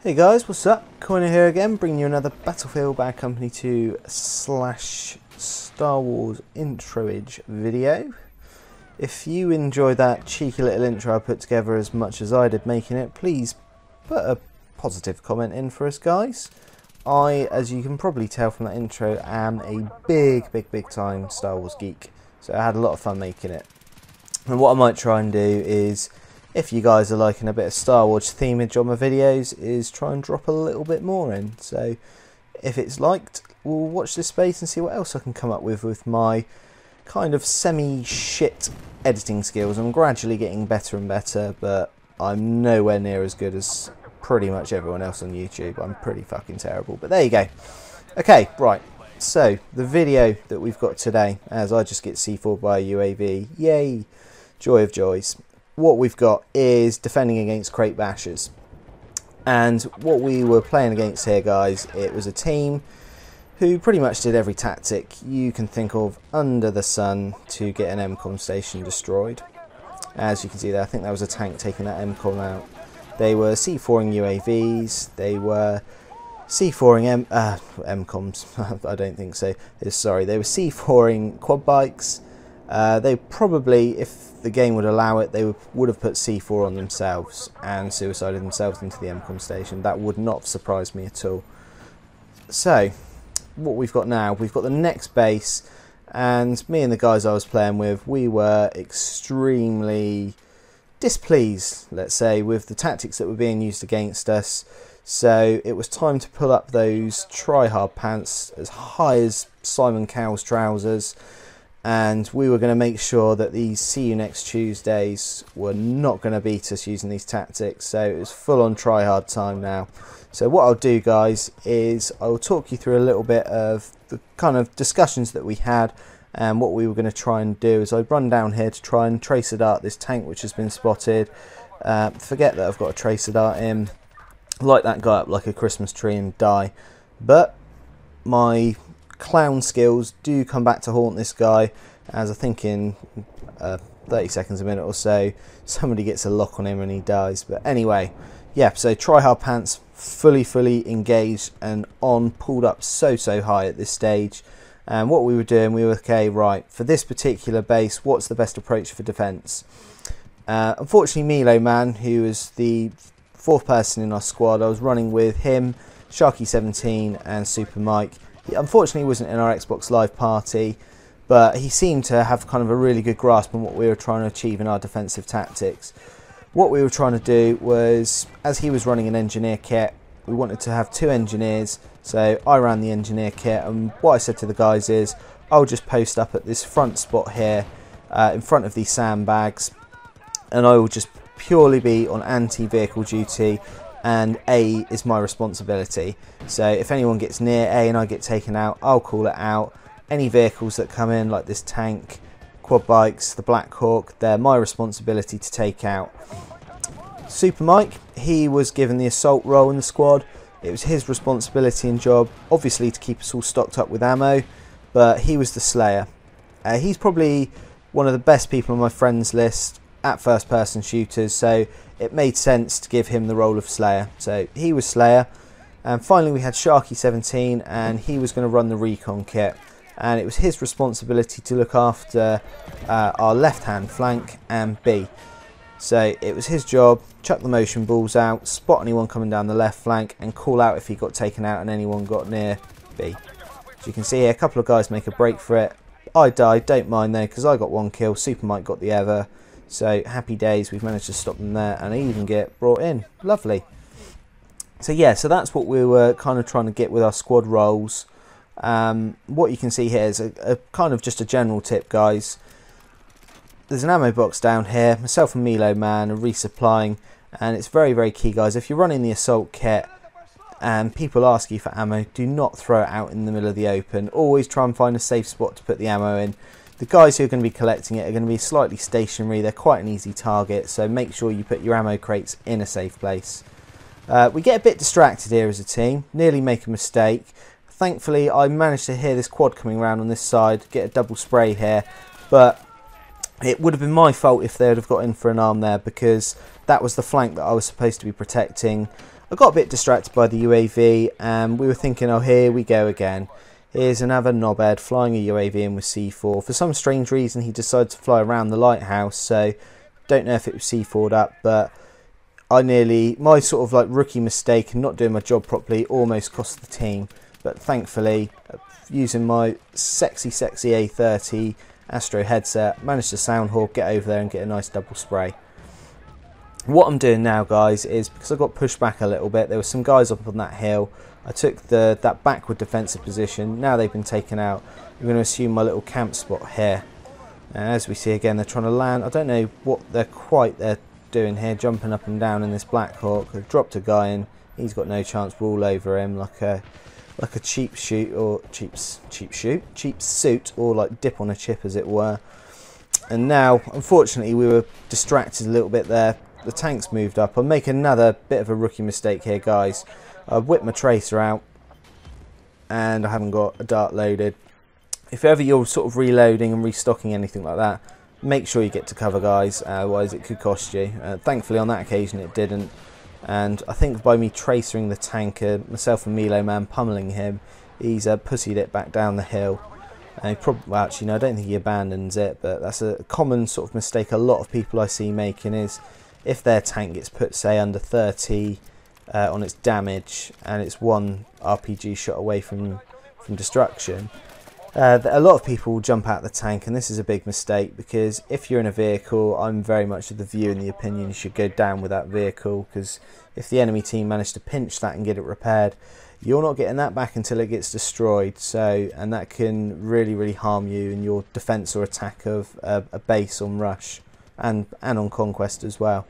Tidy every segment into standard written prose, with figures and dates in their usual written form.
Hey guys, what's up? Coynosham here again, bringing you another Battlefield Bad Company 2 / Star Wars introage video. If you enjoyed that cheeky little intro I put together as much as I did making it, please put a positive comment in for us guys. I, as you can probably tell from that intro, am a big time Star Wars geek, so I had a lot of fun making it. And what I might try and do is, if you guys are liking a bit of Star Wars themage on my videos, is try and drop a little bit more in. So if it's liked, we'll watch this space and see what else I can come up with my kind of semi-shit editing skills. I'm gradually getting better and better, but I'm nowhere near as good as pretty much everyone else on YouTube. I'm pretty fucking terrible, but there you go. Okay, right. So the video that we've got today, as I just get C4 by a UAV, yay, joy of joys. What we've got is defending against crate bashers, and what we were playing against here guys, it was a team who pretty much did every tactic you can think of under the sun to get an MCOM station destroyed. As you can see there, I think that was a tank taking that MCOM out. They were C4ing UAVs, they were C4ing MCOMs, I don't think so, sorry, they were C4ing quad bikes. They probably, if the game would allow it, they would have put C4 on themselves and suicided themselves into the MCOM station. That would not have surprised me at all. So, what we've got now, we've got the next base, and me and the guys I was playing with, we were extremely displeased, let's say, with the tactics that were being used against us. So it was time to pull up those try-hard pants as high as Simon Cowell's trousers, and we were going to make sure that these see you next Tuesdays were not going to beat us using these tactics. So it was full on try hard time now. So what I'll do guys is I'll talk you through a little bit of the kind of discussions that we had, and what we were going to try and do is I'd run down here to try and tracer dart this tank which has been spotted. Forget that I've got a tracer dart in, light that guy up like a Christmas tree and die. But my clown skills do come back to haunt this guy, as I think in 30 seconds, a minute or so, somebody gets a lock on him and he dies. But anyway, yeah, so try hard pants, fully engaged and on, pulled up so high at this stage. And what we were doing, we were okay, right, for this particular base, what's the best approach for defense? Unfortunately, Milo Man, who was the fourth person in our squad, I was running with him, Sharky17 and Super Mike. He unfortunately wasn't in our Xbox Live party, but he seemed to have kind of a really good grasp on what we were trying to achieve in our defensive tactics. What we were trying to do was, as he was running an engineer kit, we wanted to have two engineers, so I ran the engineer kit, and what I said to the guys is, I'll just post up at this front spot here, in front of these sandbags, and I will just purely be on anti-vehicle duty, and A is my responsibility. So if anyone gets near A and I get taken out, I'll call it out. Any vehicles that come in, like this tank, quad bikes, the Black Hawk, they're my responsibility to take out. Super Mike, he was given the assault role in the squad. It was his responsibility and job, obviously, to keep us all stocked up with ammo, but he was the slayer. He's probably one of the best people on my friends list at first person shooters, so it made sense to give him the role of slayer. So he was slayer, and finally we had Sharky17, and he was going to run the recon kit, and it was his responsibility to look after our left hand flank and B. So it was his job, chuck the motion balls out, spot anyone coming down the left flank, and call out if he got taken out and anyone got near B. As you can see here, a couple of guys make a break for it. I died, don't mind though, because I got one kill, Super Mike got the other. So happy days, we've managed to stop them there, and I even get brought in. Lovely. So yeah, so that's what we were kind of trying to get with our squad roles. What you can see here is a kind of just a general tip, guys. There's an ammo box down here. Myself and Milo Man are resupplying, and it's very key, guys. If you're running the assault kit and people ask you for ammo, do not throw it out in the middle of the open. Always try and find a safe spot to put the ammo in. The guys who are going to be collecting it are going to be slightly stationary. They're quite an easy target, so make sure you put your ammo crates in a safe place. We get a bit distracted here as a team, nearly make a mistake. Thankfully, I managed to hear this quad coming around on this side, get a double spray here, but it would have been my fault if they would have got in for an arm there, because that was the flank that I was supposed to be protecting. I got a bit distracted by the UAV, and we were thinking, oh, here we go again. Here's another knobhead flying a UAV in with C4. For some strange reason, he decided to fly around the lighthouse, so don't know if it was C4'd up, but my sort of like rookie mistake and not doing my job properly almost cost the team. But thankfully, using my sexy A30 Astro headset, managed to soundhawk, get over there and get a nice double spray. What I'm doing now, guys, is because I got pushed back a little bit, there were some guys up on that hill. I took that backward defensive position. Now they've been taken out, I'm going to assume my little camp spot here. And as we see again, they're trying to land. I don't know what they're doing here, jumping up and down in this Black Hawk. They've dropped a guy in. He's got no chance. We're all over him like a cheap suit, or like dip on a chip, as it were. And now, unfortunately, we were distracted a little bit there. The tank's moved up. I'll make another bit of a rookie mistake here, guys. I whipped my tracer out, and I haven't got a dart loaded. If ever you're sort of reloading and restocking anything like that, make sure you get to cover, guys, otherwise it could cost you. Thankfully on that occasion it didn't, and I think by me tracering the tanker, myself and Milo Man pummeling him, he's pussied it back down the hill. And he probably, well, actually no, I don't think he abandons it, but that's a common sort of mistake a lot of people I see making, is if their tank gets put, say, under 30 on its damage and it's one RPG shot away from destruction, a lot of people will jump out the tank, and this is a big mistake, because if you're in a vehicle, I'm very much of the view and the opinion you should go down with that vehicle, because if the enemy team managed to pinch that and get it repaired, you're not getting that back until it gets destroyed. So, and that can really harm you in your defense or attack of a base on rush and on conquest as well.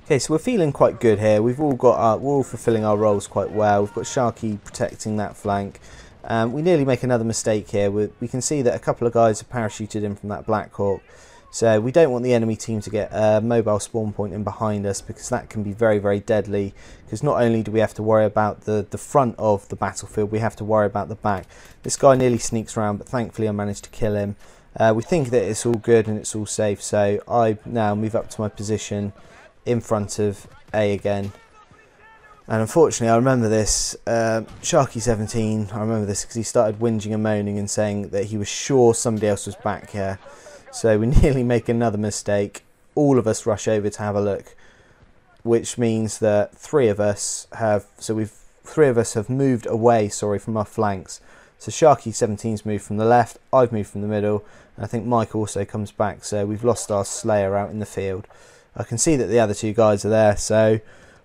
Okay, so we're feeling quite good here. We're all fulfilling our roles quite well. We've got Sharky protecting that flank. We nearly make another mistake here. We can see that a couple of guys have parachuted in from that Black Hawk. So we don't want the enemy team to get a mobile spawn point in behind us, because that can be very deadly. Because not only do we have to worry about the front of the battlefield, we have to worry about the back. This guy nearly sneaks around, but thankfully I managed to kill him. We think that it's all good and it's all safe, so I now move up to my position in front of A again. And unfortunately, I remember this, Sharky17, I remember this because he started whinging and moaning and saying that he was sure somebody else was back here. So we nearly make another mistake. All of us rush over to have a look, which means that three of us have moved away, from our flanks. So Sharky17's moved from the left, I've moved from the middle, and I think Mike also comes back, so we've lost our Slayer out in the field. I can see that the other two guys are there, so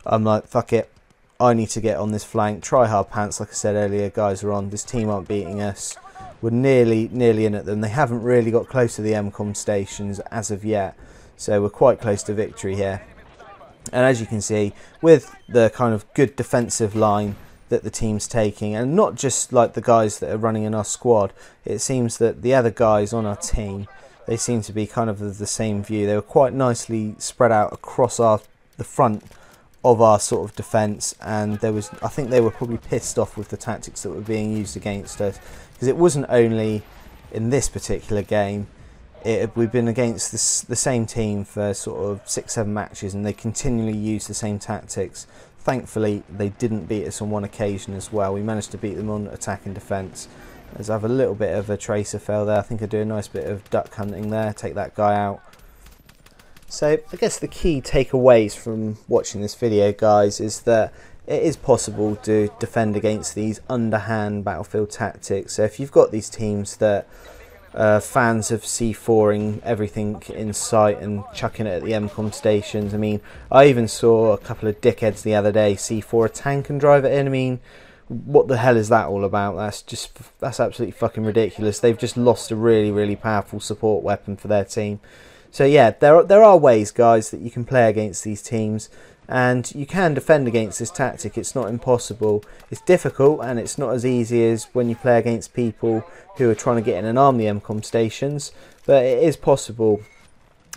I'm like, fuck it, I need to get on this flank. Try hard pants, like I said earlier, guys are on. This team aren't beating us. We're nearly in at them. They haven't really got close to the MCOM stations as of yet, so we're quite close to victory here. And as you can see, with the kind of good defensive line that the team's taking, and not just like the guys that are running in our squad, it seems that the other guys on our team, they seem to be kind of the same view. They were quite nicely spread out across the front of our sort of defence, and I think they were probably pissed off with the tactics that were being used against us, because it wasn't only in this particular game. We've been against the same team for sort of 6-7 matches, and they continually use the same tactics. Thankfully, they didn't beat us on one occasion as well. We managed to beat them on attack and defence. As I have a little bit of a tracer fail there. I think I do a nice bit of duck hunting there, take that guy out. So I guess the key takeaways from watching this video, guys, is that it is possible to defend against these underhand battlefield tactics. So if you've got these teams that fans of C4ing everything in sight and chucking it at the MCOM stations. I mean, I even saw a couple of dickheads the other day C4 a tank and drive it in. I mean, what the hell is that all about? That's absolutely fucking ridiculous. They've just lost a really powerful support weapon for their team. So yeah, there are ways, guys, that you can play against these teams, and you can defend against this tactic. It's not impossible. It's difficult, and it's not as easy as when you play against people who are trying to get in and arm the MCOM stations, but it is possible.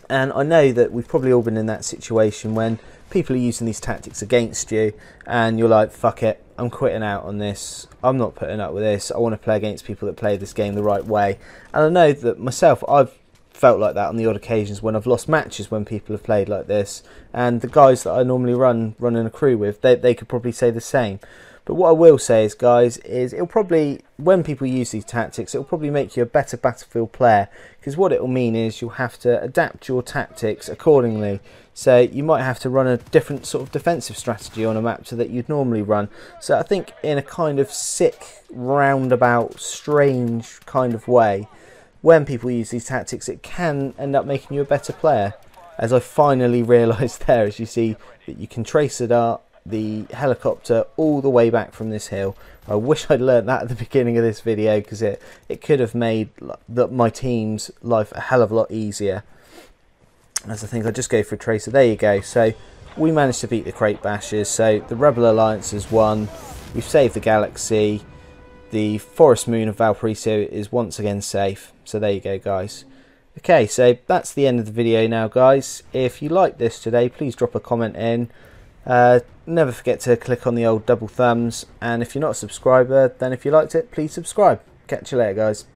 And I know that we've probably all been in that situation when people are using these tactics against you, and you're like, fuck it, I'm quitting out on this. I'm not putting up with this. I want to play against people that play this game the right way. And I know that myself, I've felt like that on the odd occasions when I've lost matches when people have played like this, and the guys that I normally run in a crew with, they could probably say the same. But what I will say is, guys, is it'll probably, when people use these tactics, it'll probably make you a better Battlefield player, because what it'll mean is you'll have to adapt your tactics accordingly. So you might have to run a different sort of defensive strategy on a map to that you'd normally run. So I think in a kind of sick, roundabout, strange kind of way, when people use these tactics, it can end up making you a better player. As I finally realised there, as you see, that you can trace the helicopter all the way back from this hill. I wish I'd learned that at the beginning of this video, because it could have made my team's life a hell of a lot easier. As I think I'll just go for a tracer. There you go. So we managed to beat the crate bashers. So the Rebel Alliance has won. We've saved the galaxy. The forest moon of Valparaiso is once again safe. So there you go, guys. Okay, so that's the end of the video now, guys. If you liked this today, please drop a comment in. Never forget to click on the old double thumbs, and if you're not a subscriber, then if you liked it, please subscribe. Catch you later, guys.